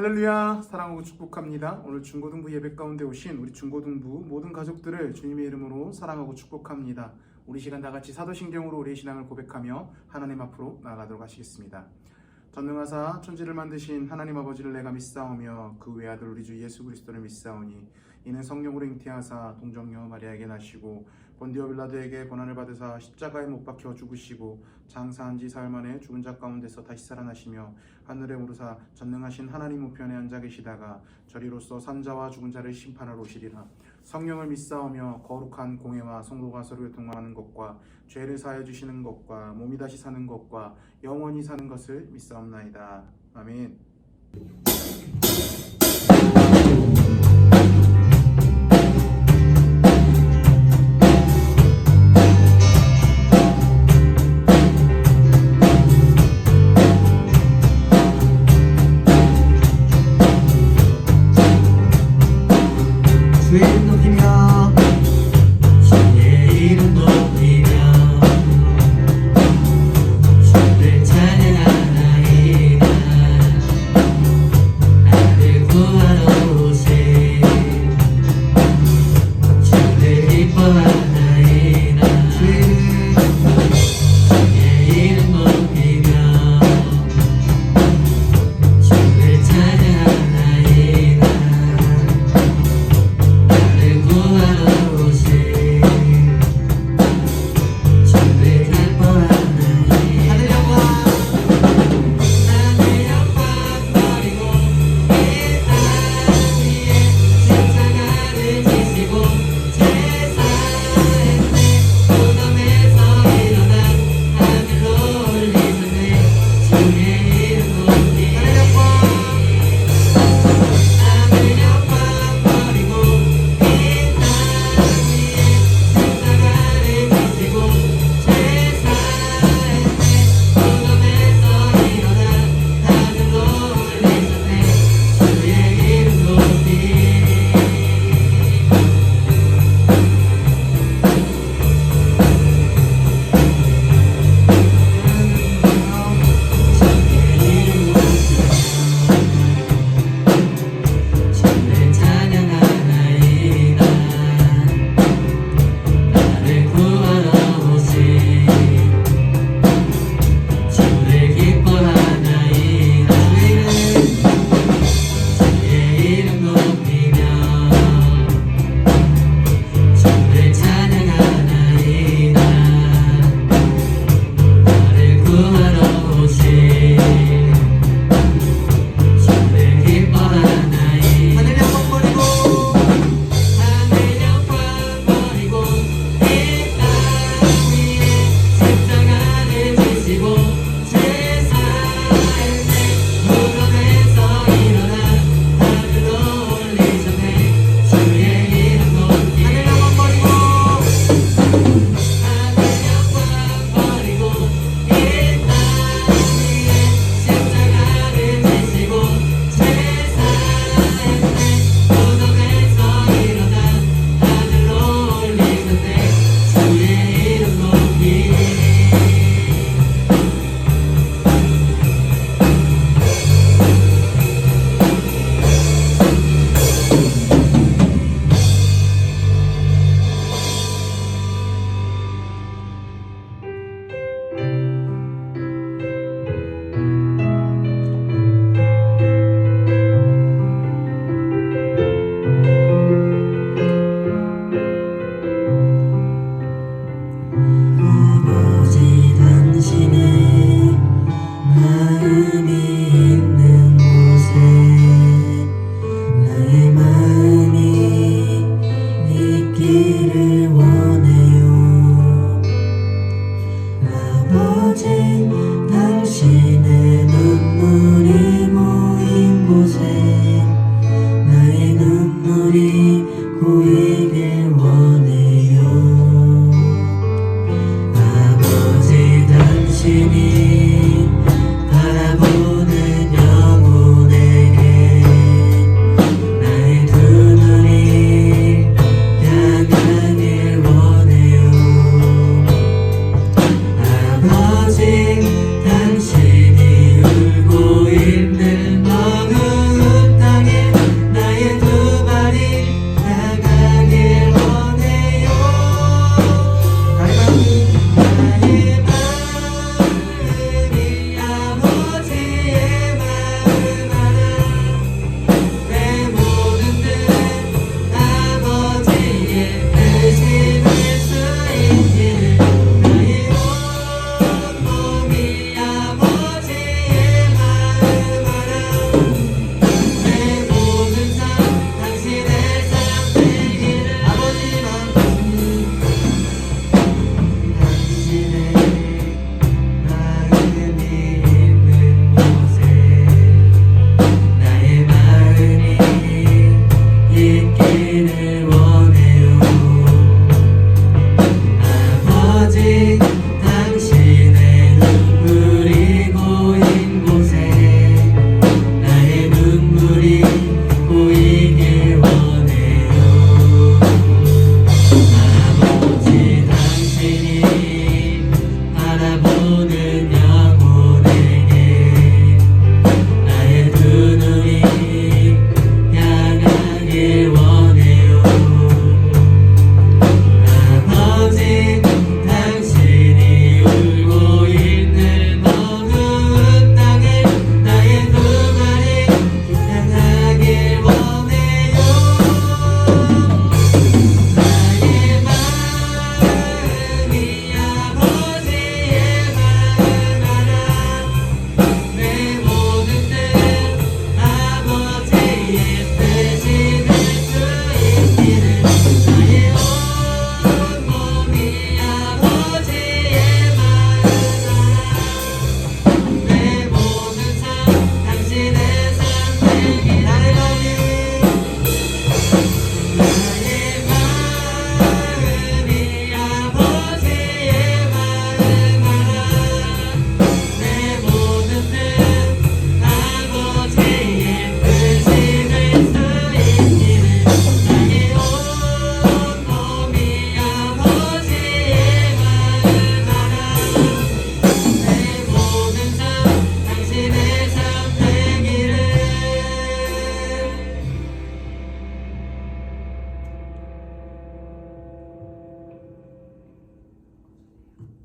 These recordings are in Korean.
할렐루야, 사랑하고 축복합니다. 오늘 중고등부 예배 가운데 오신 우리 중고등부 모든 가족들을 주님의 이름으로 사랑하고 축복합니다. 우리 시간 다같이 사도신경으로 우리의 신앙을 고백하며 하나님 앞으로 나아가도록 하시겠습니다. 전능하사 천지를 만드신 하나님 아버지를 내가 믿사오며 그 외아들 우리 주 예수 그리스도를 믿사오니 이는 성령으로 잉태하사 동정녀 마리아에게 나시고 본디오 빌라도에게 고난을 받으사 십자가에 못 박혀 죽으시고 장사한 지 사흘 만에 죽은 자 가운데서 다시 살아나시며 하늘에 오르사 전능하신 하나님 우편에 앉아 계시다가 저리로서 산자와 죽은 자를 심판하러 오시리라. 성령을 믿사오며 거룩한 공회와 성도가 서로 교통하는 것과 죄를 사하여 주시는 것과 몸이 다시 사는 것과 영원히 사는 것을 믿사옵나이다. 아멘. 주의 높이며 주의 이름 높이며 주를 찬양하나이다.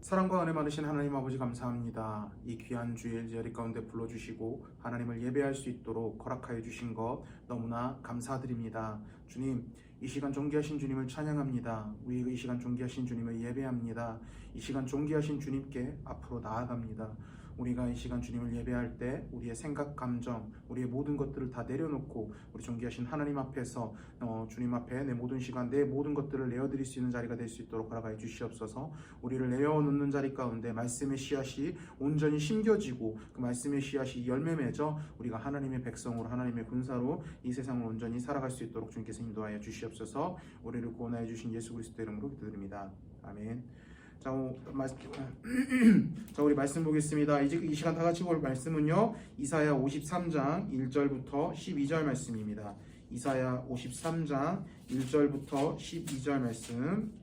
사랑과 은혜 많으신 하나님 아버지 감사합니다. 이 귀한 주일 자리 가운데 불러주시고 하나님을 예배할 수 있도록 허락하여 주신 것 너무나 감사드립니다. 주님, 이 시간 존귀하신 주님을 찬양합니다. 우리 이 시간 존귀하신 주님을 예배합니다. 이 시간 존귀하신 주님께 앞으로 나아갑니다. 우리가 이 시간 주님을 예배할 때 우리의 생각, 감정, 우리의 모든 것들을 다 내려놓고 우리 존귀하신 하나님 앞에서 주님 앞에 내 모든 시간, 내 모든 것들을 내어드릴 수 있는 자리가 될 수 있도록 허락하여 주시옵소서. 우리를 내어놓는 자리 가운데 말씀의 씨앗이 온전히 심겨지고 그 말씀의 씨앗이 열매 맺어 우리가 하나님의 백성으로, 하나님의 군사로 이 세상을 온전히 살아갈 수 있도록 주님께서 인도하여 주시옵소서. 우리를 구원하여 주신 예수 그리스도 이름으로 기도드립니다. 아멘. 자, 우리 말씀 보겠습니다. 이제 이 시간 다 같이 볼 말씀은요, 이사야 53장 1절부터 12절 말씀입니다. 이사야 53장 1절부터 12절 말씀.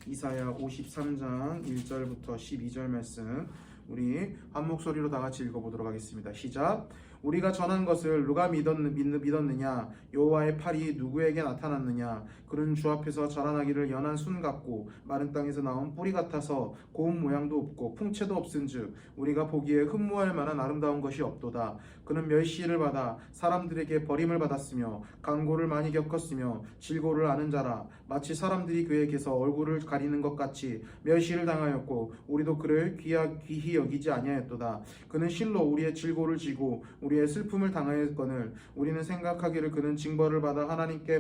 이사야 53장 1절부터 12절 말씀. 우리 한 목소리로 다 같이 읽어보도록 하겠습니다. 시작. 우리가 전한 것을 누가 믿었느냐? 여호와의 팔이 누구에게 나타났느냐? 그는 주 앞에서 자라나기를 연한 순 같고 마른 땅에서 나온 뿌리 같아서 고운 모양도 없고 풍채도 없은즉 우리가 보기에 흠모할 만한 아름다운 것이 없도다. 그는 멸시를 받아 사람들에게 버림을 받았으며 간고를 많이 겪었으며 질고를 아는 자라. 마치 사람들이 그에게서 얼굴을 가리는 것 같이 멸시를 당하였고 우리도 그를 귀히 여기지 아니하였도다. 그는 실로 우리의 질고를 지고 우리의 슬픔을 당하였거늘 우리는 생각하기를 그는 징벌을 받아 하나님께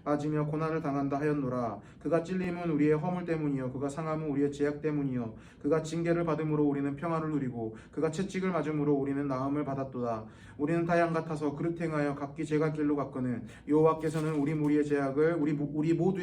맞으며 고난을 당한다 하였노라. 그가 찔림은 우리의 허물 때문이요 그가 상함은 우리의 죄악 때문이요 그가 징계를 받음으로 우리는 평안을 누리고 그가 채찍을 맞음으로 우리는 나음을 받았도다. 우리는 다 양 같아서 그릇 행하여 각기 제갈 길로 갔거늘 여호와께서는 우리 모두의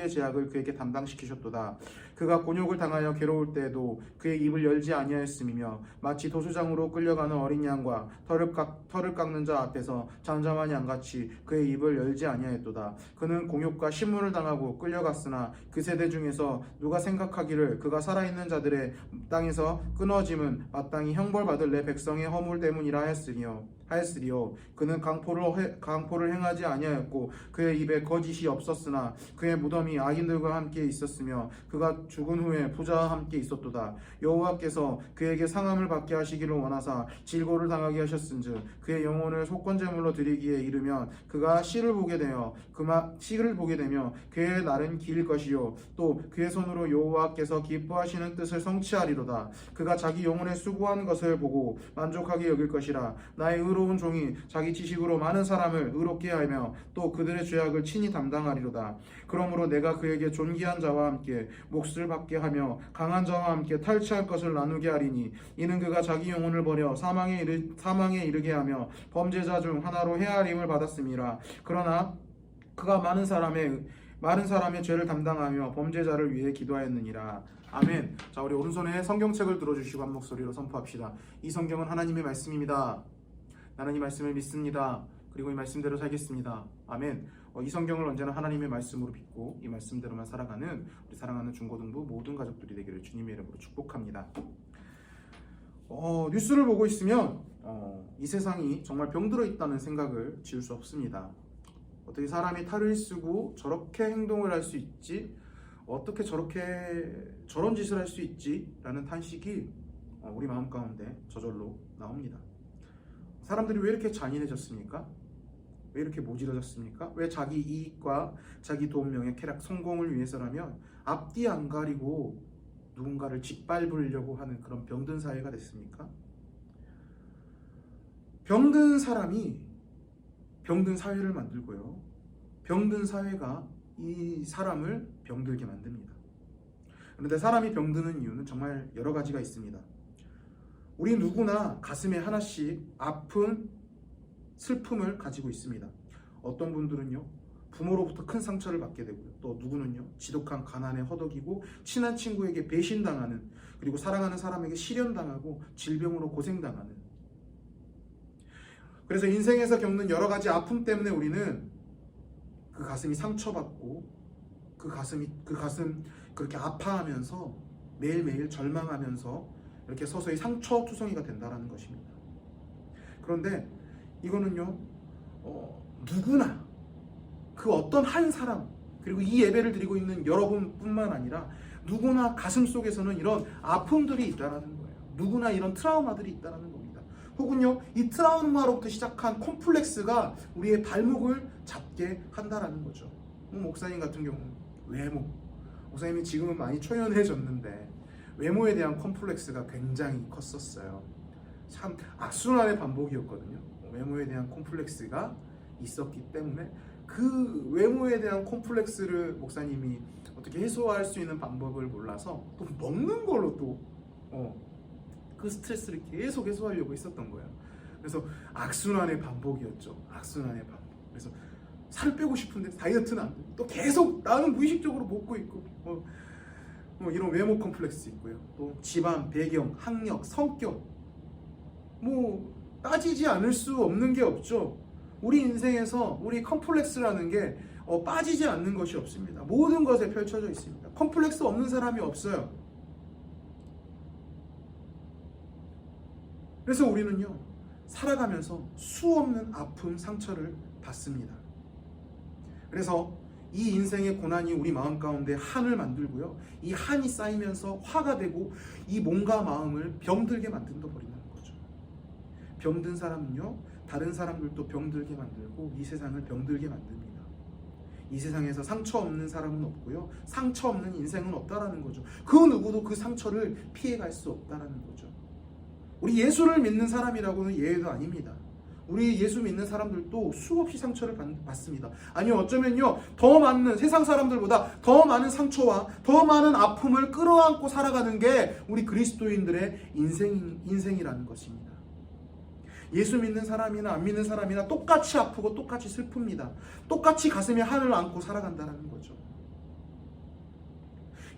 죄악을 그에게 담당시키셨도다. 그가 곤욕을 당하여 괴로울 때에도 그의 입을 열지 아니하였음이며 마치 도수장으로 끌려가는 어린 양과 털을 깎는 자 앞에서 잠잠한 양같이 그의 입을 열지 아니하였도다. 그는 공욕과 신문을 당하고 끌려갔으나 그 세대 중에서 누가 생각하기를 그가 살아있는 자들의 땅에서 끊어짐은 마땅히 형벌받을 내 백성의 허물 때문이라 하였으리요. 그는 강포를 행하지 아니하였고 그의 입에 거짓이 없었으나 그의 무덤이 악인들과 함께 있었으며 그가 죽은 후에 부자와 함께 있었도다. 여호와께서 그에게 상함을 받게 하시기를 원하사 질고를 당하게 하셨은즉 그의 영혼을 속건제물로 드리기에 이르면 그가 씨를 보게 되며 그의 날은 길 것이요 또 그의 손으로 여호와께서 기뻐하시는 뜻을 성취하리로다. 그가 자기 영혼의 수고한 것을 보고 만족하게 여길 것이라. 나의 의로운 종이 자기 지식으로 많은 사람을 의롭게 하며 또 그들의 죄악을 친히 담당하리로다. 그러므로 내가 그에게 존귀한 자와 함께 몫을 받게 하며 강한 자와 함께 탈취할 것을 나누게 하리니 이는 그가 자기 영혼을 버려 사망에 이르게 하며 범죄자 중 하나로 헤아림을 받았음이라. 그러나 그가 많은 사람의 죄를 담당하며 범죄자를 위해 기도하였느니라. 아멘. 자, 우리 오른손에 성경책을 들어주시고 한 목소리로 선포합시다. 이 성경은 하나님의 말씀입니다. 나는 이 말씀을 믿습니다. 그리고 이 말씀대로 살겠습니다. 아멘. 이 성경을 언제나 하나님의 말씀으로 믿고 이 말씀대로만 살아가는 우리 사랑하는 중고등부 모든 가족들이 되기를 주님의 이름으로 축복합니다. 뉴스를 보고 있으면 이 세상이 정말 병들어 있다는 생각을 지울 수 없습니다. 어떻게 사람이 탈을 쓰고 저렇게 행동을 할 수 있지? 어떻게 저런 짓을 할 수 있지? 라는 탄식이 우리 마음 가운데 저절로 나옵니다. 사람들이 왜 이렇게 잔인해졌습니까? 왜 이렇게 모질어졌습니까? 왜 자기 이익과 자기 돈, 명예, 쾌락, 성공을 위해서라면 앞뒤 안 가리고 누군가를 짓밟으려고 하는 그런 병든 사회가 됐습니까? 병든 사람이 병든 사회를 만들고요. 병든 사회가 이 사람을 병들게 만듭니다. 그런데 사람이 병드는 이유는 정말 여러 가지가 있습니다. 우리 누구나 가슴에 하나씩 아픈 슬픔을 가지고 있습니다. 어떤 분들은요, 부모로부터 큰 상처를 받게 되고요. 또 누구는요, 지독한 가난에 허덕이고 친한 친구에게 배신당하는, 그리고 사랑하는 사람에게 실연당하고 질병으로 고생당하는. 그래서 인생에서 겪는 여러 가지 아픔 때문에 우리는 그 가슴이 상처받고 그 가슴 그렇게 아파하면서 매일매일 절망하면서 이렇게 서서히 상처투성이가 된다는 것입니다. 그런데 이거는요, 누구나 그 어떤 한 사람, 그리고 이 예배를 드리고 있는 여러분뿐만 아니라 누구나 가슴 속에서는 이런 아픔들이 있다라는 거예요. 누구나 이런 트라우마들이 있다라는 겁니다. 혹은요, 이 트라우마로부터 시작한 콤플렉스가 우리의 발목을 잡게 한다라는 거죠. 목사님 같은 경우는 외모. 목사님이 지금은 많이 초연해졌는데 외모에 대한 콤플렉스가 굉장히 컸었어요. 참 악순환의 반복이었거든요. 외모에 대한 콤플렉스가 있었기 때문에 그 외모에 대한 콤플렉스를 목사님이 어떻게 해소할 수 있는 방법을 몰라서 또 먹는 걸로 또 그 스트레스를 계속 해소하려고 했었던 거예요. 그래서 악순환의 반복이었죠. 악순환의 반복. 그래서 살을 빼고 싶은데 다이어트는 안 되고 또 계속 나는 무의식적으로 먹고 있고 이런 외모 콤플렉스 있고요. 또 집안, 배경, 학력, 성격 따지지 않을 수 없는 게 없죠. 우리 인생에서 우리 컴플렉스라는 게 빠지지 않는 것이 없습니다. 모든 것에 펼쳐져 있습니다. 컴플렉스 없는 사람이 없어요. 그래서 우리는요, 살아가면서 수없는 아픔, 상처를 받습니다. 그래서 이 인생의 고난이 우리 마음 가운데 한을 만들고요, 이 한이 쌓이면서 화가 되고 이 몸과 마음을 병들게 만든다 버리는 거죠. 병든 사람은요, 다른 사람들도 병들게 만들고 이 세상을 병들게 만듭니다. 이 세상에서 상처 없는 사람은 없고요, 상처 없는 인생은 없다라는 거죠. 그 누구도 그 상처를 피해갈 수 없다라는 거죠. 우리 예수를 믿는 사람이라고는 예외도 아닙니다. 우리 예수 믿는 사람들도 수없이 상처를 받습니다. 아니요, 어쩌면요, 더 많은, 세상 사람들보다 더 많은 상처와 더 많은 아픔을 끌어안고 살아가는 게 우리 그리스도인들의 인생이라는 것입니다. 예수 믿는 사람이나 안 믿는 사람이나 똑같이 아프고 똑같이 슬픕니다. 똑같이 가슴에 한을 안고 살아간다는 거죠.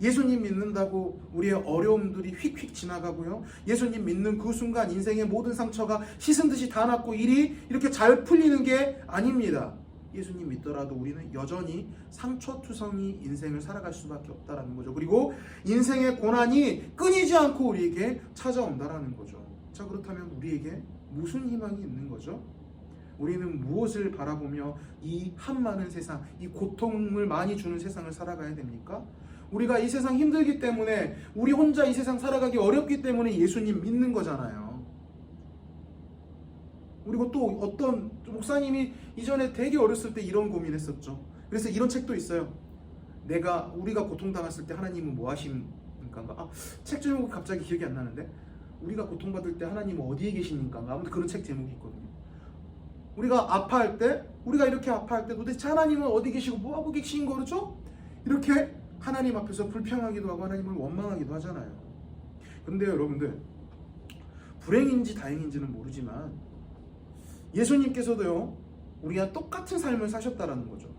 예수님 믿는다고 우리의 어려움들이 휙휙 지나가고요, 예수님 믿는 그 순간 인생의 모든 상처가 씻은 듯이 다 낫고 일이 이렇게 잘 풀리는 게 아닙니다. 예수님 믿더라도 우리는 여전히 상처투성이 인생을 살아갈 수밖에 없다는 거죠. 그리고 인생의 고난이 끊이지 않고 우리에게 찾아온다는 거죠. 자, 그렇다면 우리에게 무슨 희망이 있는 거죠? 우리는 무엇을 바라보며 이 한많은 세상, 이 고통을 많이 주는 세상을 살아가야 됩니까? 우리가 이 세상 힘들기 때문에, 우리 혼자 이 세상 살아가기 어렵기 때문에 예수님 믿는 거잖아요. 그리고 또 어떤 목사님이 이전에 되게 어렸을 때 이런 고민했었죠. 그래서 이런 책도 있어요. 우리가 고통당했을 때 하나님은 뭐 하십니까? 책 제목이 갑자기 기억이 안 나는데, 우리가 고통받을 때 하나님은 어디에 계십니까? 아무튼 그런 책 제목이 있거든요. 우리가 아파할 때, 우리가 이렇게 아파할 때 도대체 하나님은 어디 계시고 뭐 하고 계신 거죠? 이렇게 하나님 앞에서 불평하기도 하고 하나님을 원망하기도 하잖아요. 그런데 여러분들, 불행인지 다행인지는 모르지만 예수님께서도요, 우리와 똑같은 삶을 사셨다라는 거죠.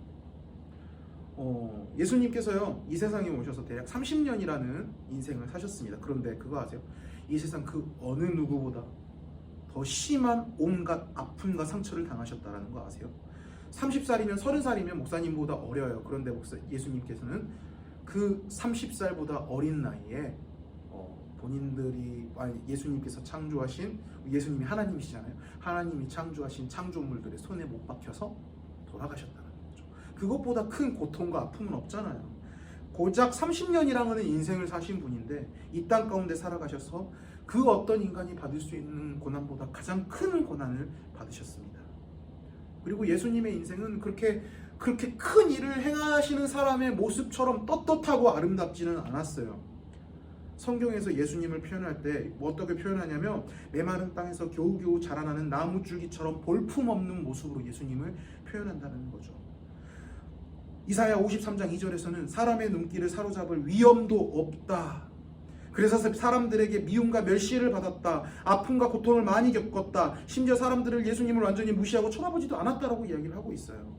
예수님께서요, 이 세상에 오셔서 대략 30년이라는 인생을 사셨습니다. 그런데 그거 아세요? 이 세상 그 어느 누구보다 더 심한 온갖 아픔과 상처를 당하셨다라는 거 아세요? 30살이면 30살이면 목사님보다 어려요. 그런데 예수님께서는 그 30살보다 어린 나이에 예수님께서 창조하신, 예수님이 하나님이시잖아요. 하나님이 창조하신 창조물들의 손에 못 박혀서 돌아가셨다는 거죠. 그것보다 큰 고통과 아픔은 없잖아요. 고작 30년이라는 인생을 사신 분인데 이 땅 가운데 살아가셔서 그 어떤 인간이 받을 수 있는 고난보다 가장 큰 고난을 받으셨습니다. 그리고 예수님의 인생은 그렇게 큰 일을 행하시는 사람의 모습처럼 떳떳하고 아름답지는 않았어요. 성경에서 예수님을 표현할 때 어떻게 표현하냐면, 메마른 땅에서 겨우겨우 자라나는 나무줄기처럼 볼품없는 모습으로 예수님을 표현한다는 거죠. 이사야 53장 2절에서는 사람의 눈길을 사로잡을 위엄도 없다. 그래서 사람들에게 미움과 멸시를 받았다. 아픔과 고통을 많이 겪었다. 심지어 사람들을, 예수님을 완전히 무시하고 쳐다보지도 않았다라고 이야기를 하고 있어요.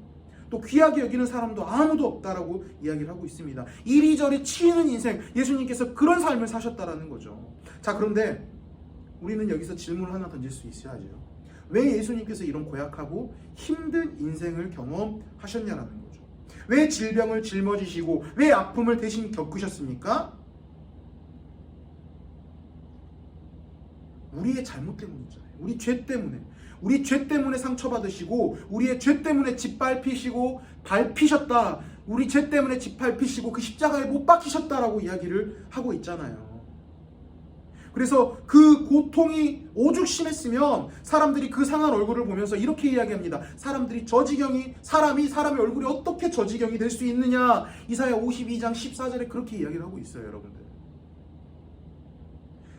또 귀하게 여기는 사람도 아무도 없다라고 이야기를 하고 있습니다. 이리저리 치이는 인생, 예수님께서 그런 삶을 사셨다라는 거죠. 자, 그런데 우리는 여기서 질문을 하나 던질 수 있어야죠. 왜 예수님께서 이런 고약하고 힘든 인생을 경험하셨냐라는 거죠. 왜 질병을 짊어지시고 왜 아픔을 대신 겪으셨습니까? 우리의 잘못 때문이잖아요. 우리 죄 때문에 상처받으시고 우리의 죄 때문에 짓밟히시고 밟히셨다. 우리 죄 때문에 짓밟히시고 그 십자가에 못 박히셨다라고 이야기를 하고 있잖아요. 그래서 그 고통이 오죽 심했으면 사람들이 그 상한 얼굴을 보면서 이렇게 이야기합니다. 사람이 사람의 얼굴이 어떻게 저 지경이 될 수 있느냐. 이사야 52장 14절에 그렇게 이야기를 하고 있어요, 여러분들.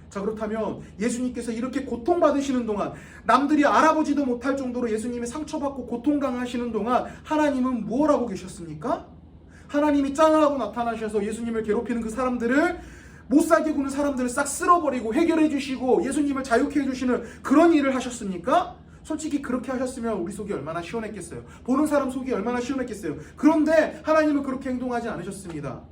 자, 그렇다면 예수님께서 이렇게 고통받으시는 동안, 남들이 알아보지도 못할 정도로 예수님이 상처받고 고통당하시는 동안 하나님은 뭘 하고 계셨습니까? 하나님이 짱을 하고 나타나셔서 예수님을 괴롭히는 그 사람들을, 못살게 구는 사람들을 싹 쓸어버리고 해결해 주시고 예수님을 자유케 해주시는 그런 일을 하셨습니까? 솔직히 그렇게 하셨으면 우리 속이 얼마나 시원했겠어요. 보는 사람 속이 얼마나 시원했겠어요. 그런데 하나님은 그렇게 행동하지 않으셨습니다.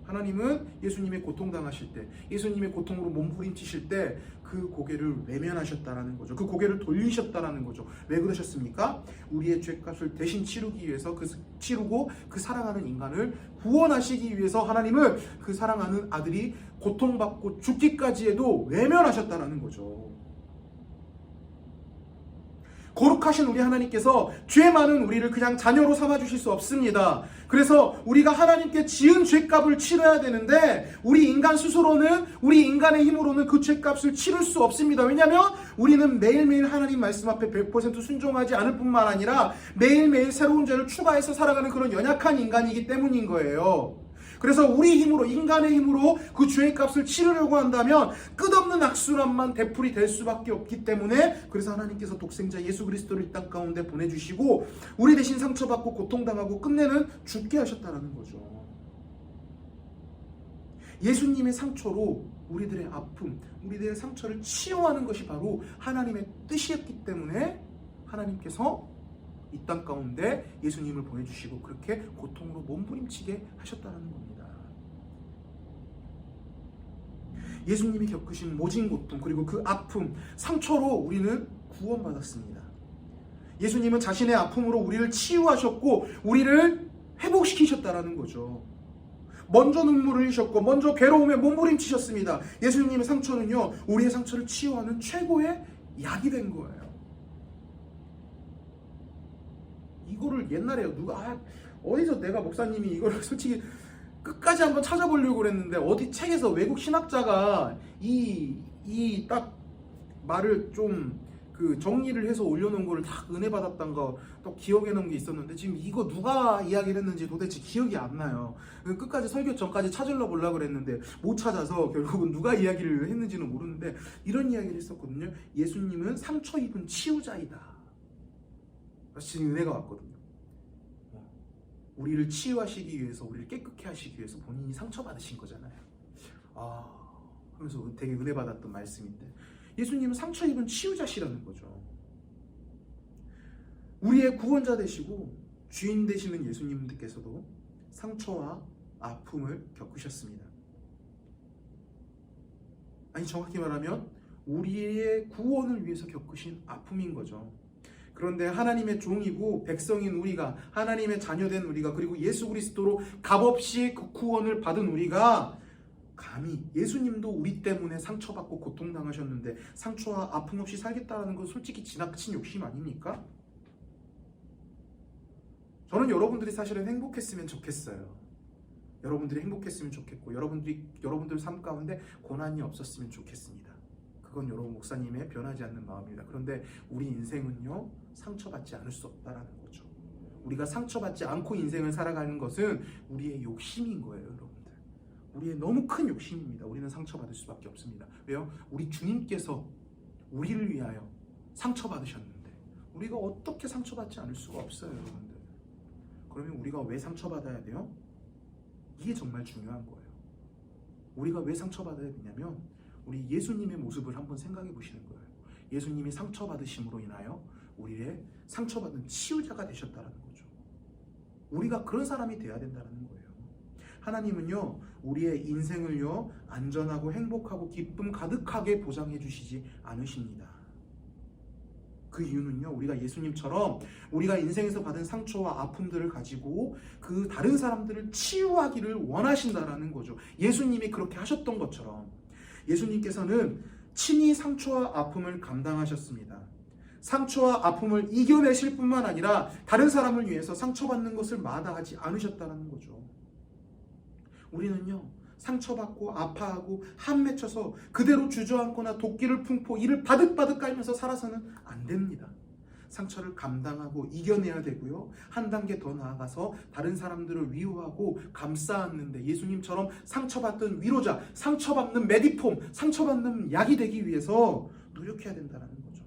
하나님은 예수님의 고통당하실 때, 예수님의 고통으로 몸부림치실 때 그 고개를 외면하셨다라는 거죠. 그 고개를 돌리셨다라는 거죠. 왜 그러셨습니까? 우리의 죄값을 대신 치르기 위해서, 치르고 그 사랑하는 인간을 구원하시기 위해서 하나님은 그 사랑하는 아들이 고통받고 죽기까지 해도 외면하셨다라는 거죠. 거룩하신 우리 하나님께서 죄 많은 우리를 그냥 자녀로 삼아주실 수 없습니다. 그래서 우리가 하나님께 지은 죄값을 치러야 되는데 우리 인간 스스로는, 우리 인간의 힘으로는 그 죄값을 치를 수 없습니다. 왜냐하면 우리는 매일매일 하나님 말씀 앞에 100% 순종하지 않을 뿐만 아니라 매일매일 새로운 죄를 추가해서 살아가는 그런 연약한 인간이기 때문인 거예요. 그래서 우리 힘으로, 인간의 힘으로 그 죄의 값을 치르려고 한다면 끝없는 악순환만 되풀이 될 수밖에 없기 때문에, 그래서 하나님께서 독생자 예수 그리스도를 이 땅 가운데 보내주시고 우리 대신 상처받고 고통당하고 끝내는 죽게 하셨다는 거죠. 예수님의 상처로 우리들의 아픔, 우리들의 상처를 치유하는 것이 바로 하나님의 뜻이었기 때문에 하나님께서 이 땅 가운데 예수님을 보내주시고 그렇게 고통으로 몸부림치게 하셨다는 겁니다. 예수님이 겪으신 모진 고통, 그리고 그 아픔, 상처로 우리는 구원받았습니다. 예수님은 자신의 아픔으로 우리를 치유하셨고 우리를 회복시키셨다는 거죠. 먼저 눈물을 흘리셨고 먼저 괴로움에 몸부림치셨습니다. 예수님의 상처는요, 우리의 상처를 치유하는 최고의 약이 된 거예요. 이거를 옛날에 어디서 내가 목사님이 이거를 솔직히 끝까지 한번 찾아보려고 그랬는데 어디 책에서 외국 신학자가 이 딱 말을 좀 그 정리를 해서 올려놓은 거를 다 은혜 받았던 거 또 기억해 놓은 게 있었는데 지금 이거 누가 이야기를 했는지 도대체 기억이 안 나요. 끝까지 설교 전까지 찾으려 보려고 그랬는데 못 찾아서 결국은 누가 이야기를 했는지는 모르는데 이런 이야기를 했었거든요. 예수님은 상처 입은 치유자이다. 지금 은혜가 왔거든요. 우리를 치유하시기 위해서, 우리를 깨끗게 하시기 위해서 본인이 상처받으신 거잖아요. 하면서 되게 은혜 받았던 말씀인데, 예수님은 상처 입은 치유자시라는 거죠. 우리의 구원자 되시고 주인 되시는 예수님께서도 상처와 아픔을 겪으셨습니다. 아니, 정확히 말하면 우리의 구원을 위해서 겪으신 아픔인 거죠. 그런데 하나님의 종이고 백성인 우리가, 하나님의 자녀된 우리가, 그리고 예수 그리스도로 값없이 그 구원을 받은 우리가 감히, 예수님도 우리 때문에 상처받고 고통당하셨는데 상처와 아픔 없이 살겠다는 건 솔직히 지나친 욕심 아닙니까? 저는 여러분들이 사실은 행복했으면 좋겠어요. 여러분들이 행복했으면 좋겠고 여러분들 삶 가운데 고난이 없었으면 좋겠습니다. 그건 여러분 목사님의 변하지 않는 마음입니다. 그런데 우리 인생은요, 상처받지 않을 수 없다라는 거죠. 우리가 상처받지 않고 인생을 살아가는 것은 우리의 욕심인 거예요, 여러분들. 우리의 너무 큰 욕심입니다. 우리는 상처받을 수밖에 없습니다. 왜요? 우리 주님께서 우리를 위하여 상처받으셨는데 우리가 어떻게 상처받지 않을 수가 없어요, 여러분들. 그러면 우리가 왜 상처받아야 돼요? 이게 정말 중요한 거예요. 우리가 왜 상처받아야 되냐면 우리 예수님의 모습을 한번 생각해 보시는 거예요. 예수님이 상처받으심으로 인하여 우리의 상처받은 치유자가 되셨다는 거죠. 우리가 그런 사람이 돼야 된다는 거예요. 하나님은요, 우리의 인생을요, 안전하고 행복하고 기쁨 가득하게 보장해 주시지 않으십니다. 그 이유는요, 우리가 예수님처럼 우리가 인생에서 받은 상처와 아픔들을 가지고 그 다른 사람들을 치유하기를 원하신다라는 거죠. 예수님이 그렇게 하셨던 것처럼 예수님께서는 친히 상처와 아픔을 감당하셨습니다. 상처와 아픔을 이겨내실 뿐만 아니라 다른 사람을 위해서 상처받는 것을 마다하지 않으셨다는 거죠. 우리는요, 상처받고 아파하고 한 맺혀서 그대로 주저앉거나 도끼를 품고 이를 바득바득 깔면서 살아서는 안 됩니다. 상처를 감당하고 이겨내야 되고요. 한 단계 더 나아가서 다른 사람들을 위로하고 감싸 안는데 예수님처럼 상처받던 위로자, 상처받는 메디폼, 상처받는 약이 되기 위해서 노력해야 된다는 거죠.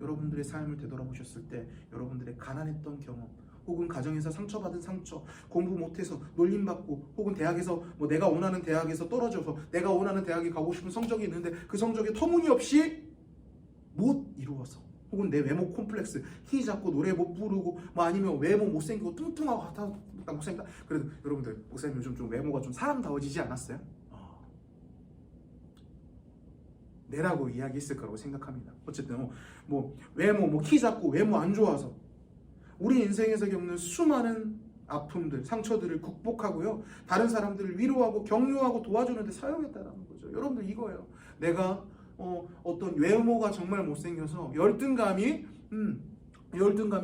여러분들의 삶을 되돌아보셨을 때 여러분들의 가난했던 경험, 혹은 가정에서 상처받은 상처, 공부 못해서 놀림받고, 혹은 대학에서 내가 원하는 대학에서 떨어져서 내가 원하는 대학에 가고 싶은 성적이 있는데 그 성적이 터무니없이 못 이루어서, 혹은 내 외모 콤플렉스, 키 작고 노래 못 부르고, 아니면 외모 못생기고 뚱뚱하고 하다 못생겼다. 그래도 여러분들, 목사님 요즘 좀 외모가 좀 사람다워지지 않았어요? 내라고 이야기했을 거라고 생각합니다. 어쨌든 외모, 키 작고 외모 안 좋아서 우리 인생에서 겪는 수많은 아픔들, 상처들을 극복하고요, 다른 사람들을 위로하고 격려하고 도와주는데 사용했다는 거죠. 여러분들 이거예요. 내가 어떤 외모가 정말 못생겨서 열등감이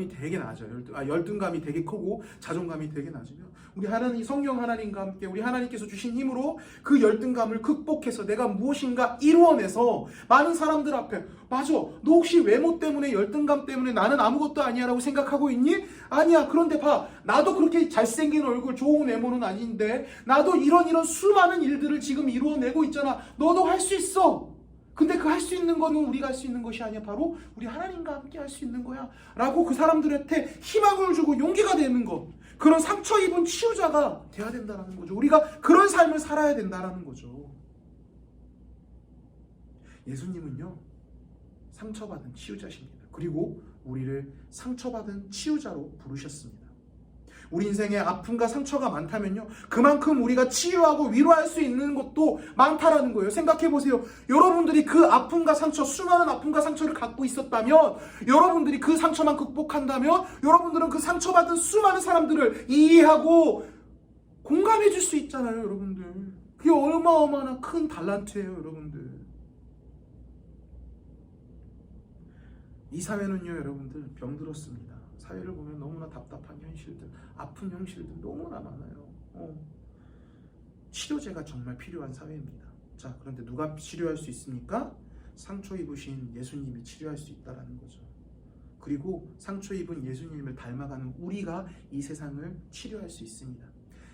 되게 낮아요. 열등감이 되게 크고 자존감이 되게 낮으면 우리 하나님, 성령 하나님과 함께 우리 하나님께서 주신 힘으로 그 열등감을 극복해서 내가 무엇인가 이루어내서 많은 사람들 앞에, 맞아, 너 혹시 외모 때문에, 열등감 때문에 나는 아무것도 아니야 라고 생각하고 있니? 아니야. 그런데 봐, 나도 그렇게 잘생긴 얼굴, 좋은 외모는 아닌데 나도 이런 수많은 일들을 지금 이루어내고 있잖아. 너도 할 수 있어. 근데 그 할 수 있는 거는 우리가 할 수 있는 것이 아니야. 바로 우리 하나님과 함께 할 수 있는 거야 라고 그 사람들한테 희망을 주고 용기가 되는 것, 그런 상처 입은 치유자가 돼야 된다는 거죠. 우리가 그런 삶을 살아야 된다는 거죠. 예수님은요, 상처받은 치유자십니다. 그리고 우리를 상처받은 치유자로 부르셨습니다. 우리 인생에 아픔과 상처가 많다면요, 그만큼 우리가 치유하고 위로할 수 있는 것도 많다라는 거예요. 생각해 보세요. 여러분들이 그 아픔과 상처, 수많은 아픔과 상처를 갖고 있었다면, 여러분들이 그 상처만 극복한다면, 여러분들은 그 상처받은 수많은 사람들을 이해하고 공감해 줄 수 있잖아요. 여러분들, 그게 어마어마한 큰 달란트예요. 여러분들, 이 사회는요, 여러분들, 병들었습니다. 사회를 보면 너무나 답답한 현실들, 아픈 현실들 너무나 많아요. 치료제가 정말 필요한 사회입니다. 자, 그런데 누가 치료할 수 있습니까? 상처 입으신 예수님이 치료할 수 있다는 거죠. 그리고 상처 입은 예수님을 닮아가는 우리가 이 세상을 치료할 수 있습니다.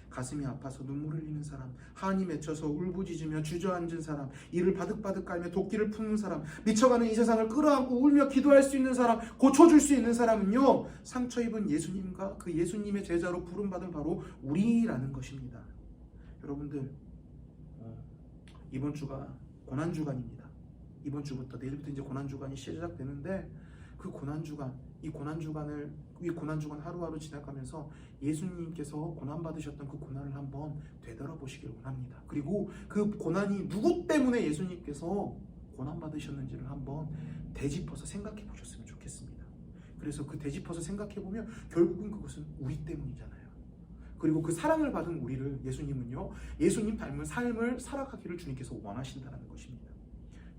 가슴이 아파서 눈물을 흘리는 사람, 한이 맺혀서 울부짖으며 주저앉은 사람, 이를 바득바득 깔며 도끼를 품는 사람, 미쳐가는 이 세상을 끌어안고 울며 기도할 수 있는 사람, 고쳐줄 수 있는 사람은요, 상처 입은 예수님과 그 예수님의 제자로 부름받은 바로 우리라는 것입니다. 여러분들, 이번 주가 고난주간입니다. 이번 주부터 내일부터 이제 고난주간이 시작되는데, 그 고난주간, 이 고난주간 하루하루 지나가면서 예수님께서 고난받으셨던 그 고난을 한번 되돌아보시길 원합니다. 그리고 그 고난이 누구 때문에 예수님께서 고난받으셨는지를 한번 되짚어서 생각해 보셨으면 좋겠습니다. 그래서 그 되짚어서 생각해 보면 결국은 그것은 우리 때문이잖아요. 그리고 그 사랑을 받은 우리를 예수님은요, 예수님 닮은 삶을 살아가기를 주님께서 원하신다는 것입니다.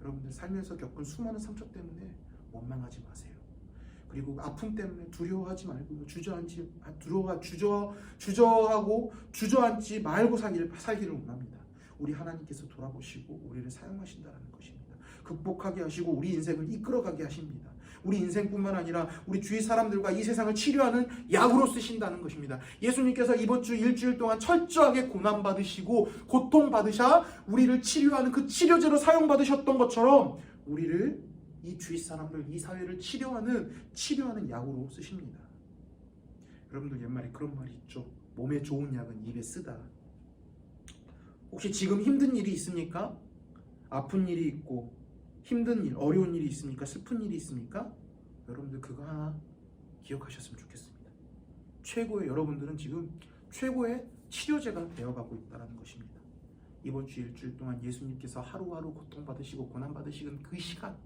여러분들 삶에서 겪은 수많은 상처 때문에 원망하지 마세요. 그리고 아픔 때문에 두려워하지 말고 주저앉지 말고 살기를 원합니다. 우리 하나님께서 돌아보시고 우리를 사용하신다는 것입니다. 극복하게 하시고 우리 인생을 이끌어가게 하십니다. 우리 인생뿐만 아니라 우리 주위 사람들과 이 세상을 치료하는 약으로 쓰신다는 것입니다. 예수님께서 이번 주 일주일 동안 철저하게 고난받으시고 고통받으셔 우리를 치료하는 그 치료제로 사용받으셨던 것처럼 우리를, 이 주위 사람들, 이 사회를 치료하는 약으로 쓰십니다. 여러분들, 옛말에 그런 말이 있죠. 몸에 좋은 약은 입에 쓰다. 혹시 지금 힘든 일이 있습니까? 아픈 일이 있고 힘든 일, 어려운 일이 있습니까? 슬픈 일이 있습니까? 여러분들 그거 하나 기억하셨으면 좋겠습니다. 여러분들은 지금 최고의 치료제가 되어가고 있다는 것입니다. 이번 주 일주일 동안 예수님께서 하루하루 고통받으시고 고난받으시는 그 시간,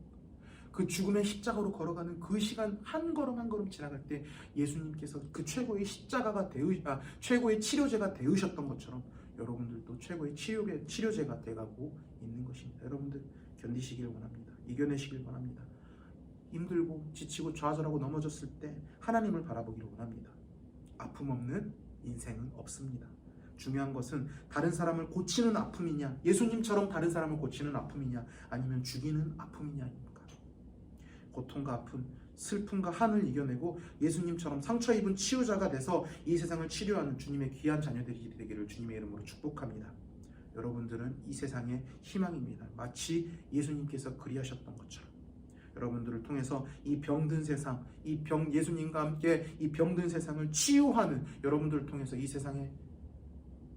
그 죽음의 십자가로 걸어가는 그 시간, 한 걸음 한 걸음 지나갈 때 예수님께서 그 최고의 최고의 치료제가 되으셨던 것처럼 여러분들도 최고의 치료제가 돼가고 있는 것입니다. 여러분들, 견디시길 원합니다. 이겨내시길 원합니다. 힘들고 지치고 좌절하고 넘어졌을 때 하나님을 바라보기를 원합니다. 아픔 없는 인생은 없습니다. 중요한 것은 다른 사람을 고치는 아픔이냐, 예수님처럼 다른 사람을 고치는 아픔이냐, 아니면 죽이는 아픔이냐입니까? 고통과 아픔, 슬픔과 한을 이겨내고 예수님처럼 상처 입은 치유자가 돼서 이 세상을 치료하는 주님의 귀한 자녀들이 되기를 주님의 이름으로 축복합니다. 여러분들은 이 세상의 희망입니다. 마치 예수님께서 그리하셨던 것처럼 여러분들을 통해서 이 병든 세상, 예수님과 함께 이 병든 세상을 치유하는 여러분들을 통해서 이 세상의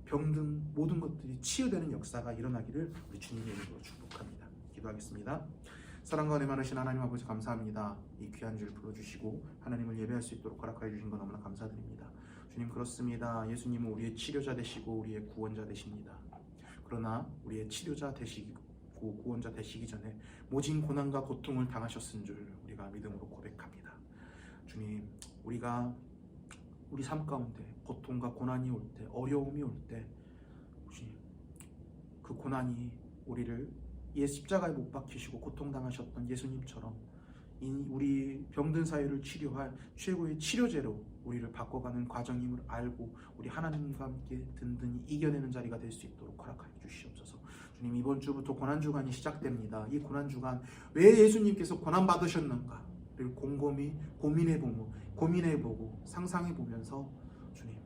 병든 모든 것들이 치유되는 역사가 일어나기를 우리 주님의 이름으로 축복합니다. 기도하겠습니다. 사랑과 은혜 많으신 하나님 아버지 감사합니다. 이 귀한 주를 불러주시고 하나님을 예배할 수 있도록 허락하여 주신 것 너무나 감사드립니다. 주님 그렇습니다. 예수님은 우리의 치료자 되시고 우리의 구원자 되십니다. 그러나 우리의 치료자 되시고 구원자 되시기 전에 모진 고난과 고통을 당하셨은 줄 우리가 믿음으로 고백합니다. 주님, 우리가 우리 삶 가운데 고통과 고난이 올 때, 어려움이 올 때, 주님, 그 고난이 우리를 십자가에 못 박히시고 고통당하셨던 예수님처럼 우리 병든 사회를 치료할 최고의 치료제로 우리를 바꿔가는 과정임을 알고 우리 하나님과 함께 든든히 이겨내는 자리가 될 수 있도록 허락하여 주시옵소서. 주님, 이번 주부터 고난주간이 시작됩니다. 이 고난주간 왜 예수님께서 고난받으셨는가를 곰곰이 고민해보고 상상해보면서 주님,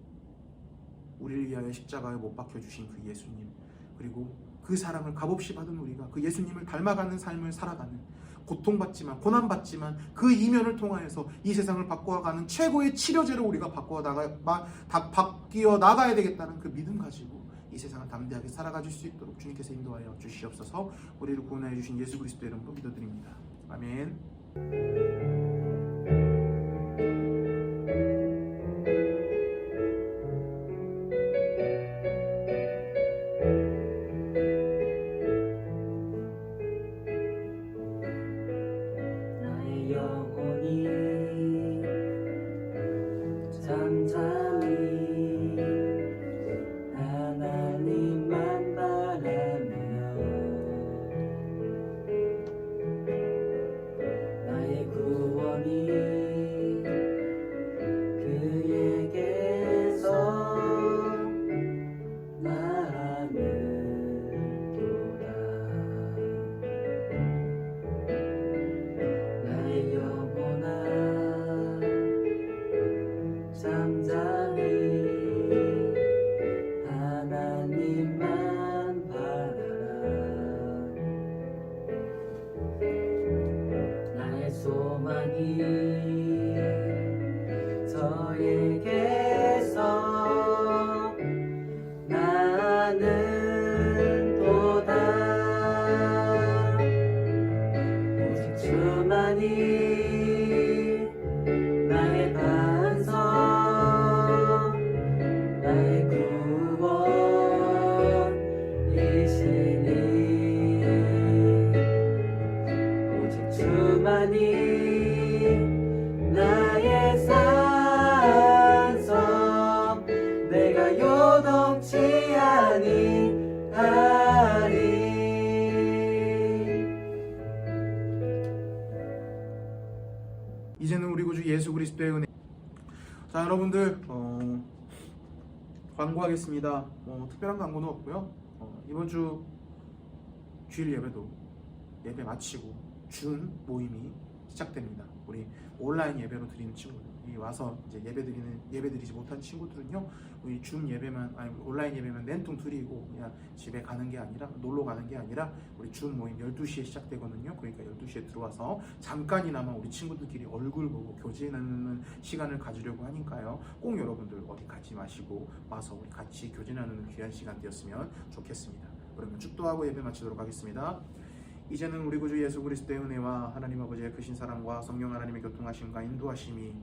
우리를 위하여 십자가에 못 박혀주신 그 예수님, 그리고 그 사랑을 값없이 받은 우리가 그 예수님을 닮아가는 삶을 살아가는, 고통받지만 고난받지만 그 이면을 통하여서 이 세상을 바꿔가는 최고의 치료제로 우리가 바뀌어 나가야 되겠다는 그 믿음 가지고 이 세상을 담대하게 살아가줄 수 있도록 주님께서 인도하여 주시옵소서. 우리를 구원하여 주신 예수 그리스도의 이름으로 믿어드립니다. 아멘. 나의 영혼이 잠잠히 하나님만 바라며 나의 구원이 그에게서 나는도다. 나의 영혼아 잠잠히 하나님만 바라라. 나의 소망이 저에게서 나는도다. 오직 주만이 나의 반석, 나의 구원이시니. 오직 주만이 나의 산성, 내가 요동치 아니하리. 이제는 우리 구주 예수 그리스도의 은혜. 자, 여러분들 광고하겠습니다. 특별한 광고는 없고요. 이번 주 주일 예배도 예배 마치고 줌 모임이 시작됩니다. 우리 온라인 예배로 드리는 친구들이 와서 이제 예배드리지 못한 친구들은요, 우리 줌 예배만, 아니 온라인 예배만 맨통 드리고 그냥 집에 가는 게 아니라, 놀러 가는 게 아니라 우리 줌 모임 12시에 시작되거든요. 그러니까 12시에 들어와서 잠깐이나마 우리 친구들끼리 얼굴 보고 교제하는 시간을 가지려고 하니까요. 꼭 여러분들 어디 가지 마시고 와서 우리 같이 교제하는 귀한 시간 되었으면 좋겠습니다. 그러면 축도하고 예배 마치도록 하겠습니다. 이제는 우리 구주 예수 그리스도의 은혜와 하나님 아버지의 크신 사랑과 성령 하나님의 교통하심과 인도하심이,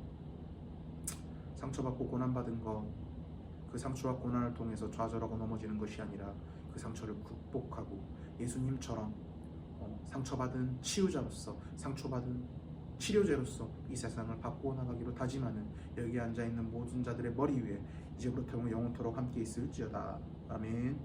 상처받고 고난받은 것, 그 상처와 고난을 통해서 좌절하고 넘어지는 것이 아니라 그 상처를 극복하고 예수님처럼 상처받은 치유자로서, 상처받은 치료제로서 이 세상을 바꾸어 나가기로 다짐하는 여기 앉아있는 모든 자들의 머리 위에 이제부터 영원토록 함께 있을지어다. 아멘.